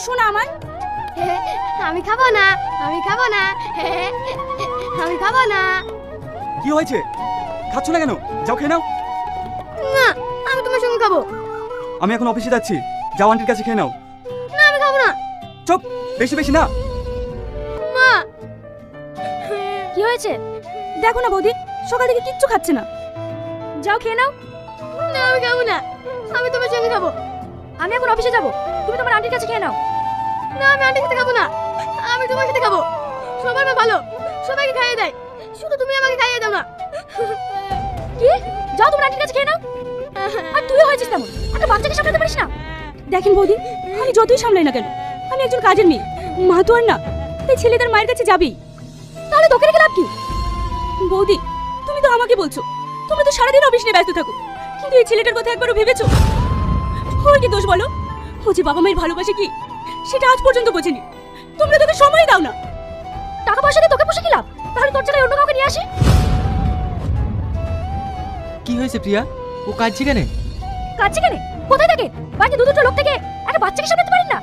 শোনা আমার। আমি খাবো না, আমি খাবো না, আমি খাবো না। কি হয়েছে? খাচ্ছ না কেন? যাও খেয়ে নাও। না, আমি তোমার সঙ্গে খাবো। আমি এখন অফিসে যাচ্ছি, যাও আন্টির কাছে খেয়ে নাও। না, আমি খাবো না। চুপ, বেশি বেশি না। মা, কি হয়েছে? দেখো না বৌদি, সকাল থেকে কিচ্ছু খাচ্ছে না। যাও খেয়ে নাও। না, আমি খাবো না। আমি তোমার সঙ্গে খাবো। আমি এখন অফিসে যাব, তুমি তোমার আন্টির কাছে খেয়ে নাও। না, আমি আন্টি খেতে খাবো না। আমি তোমার সাথে খাবো। সবার মা ভালো, সবাইকে খাইয়ে দেয়, শুধু তুমি আমাকে খাইয়ে দাও না। কি? যাও তোমার আন্টির কাছে খেয়ে নাও। আর তুইও হয়েছিস তেমন, একটা বাচ্চাকে সামলাতে পারিস না। দেখেন বৌদি, আমি যতই সামলাই না কেন, আমি একজন কাজের মেয়ে, মা তো আর না। তাই ছেলে তার মায়ের কাছে যাবি, তাহলে তোকে রেখে লাভ কি? বৌদি, তুমি তো আমাকে বলছো তুমি তো সারাদিন অফিস নিয়ে ব্যস্ত থাকো, কিন্তু এই ছেলেটার কথা একবারও ভেবেছো? ওর কি দোষ বলো? ও যে বাবা মায়ের ভালোবাসে কি সেটা আজ পর্যন্ত বোঝেনি। তোমরা তোকে সময় দাও না। টাকা পয়সা দিয়ে তোকে পুষে কি লাভ? তাহলে তোর জায়গায় অন্য কাউকে নিয়ে আসি। কি হয়েছে প্রিয়া? ও কাঁদছে কেন? কাছে কেন? কোথায় থাকে? বাড়িতে দু দুটো লোক থেকে একটা বাচ্চাকে সামলাতে পারেন না?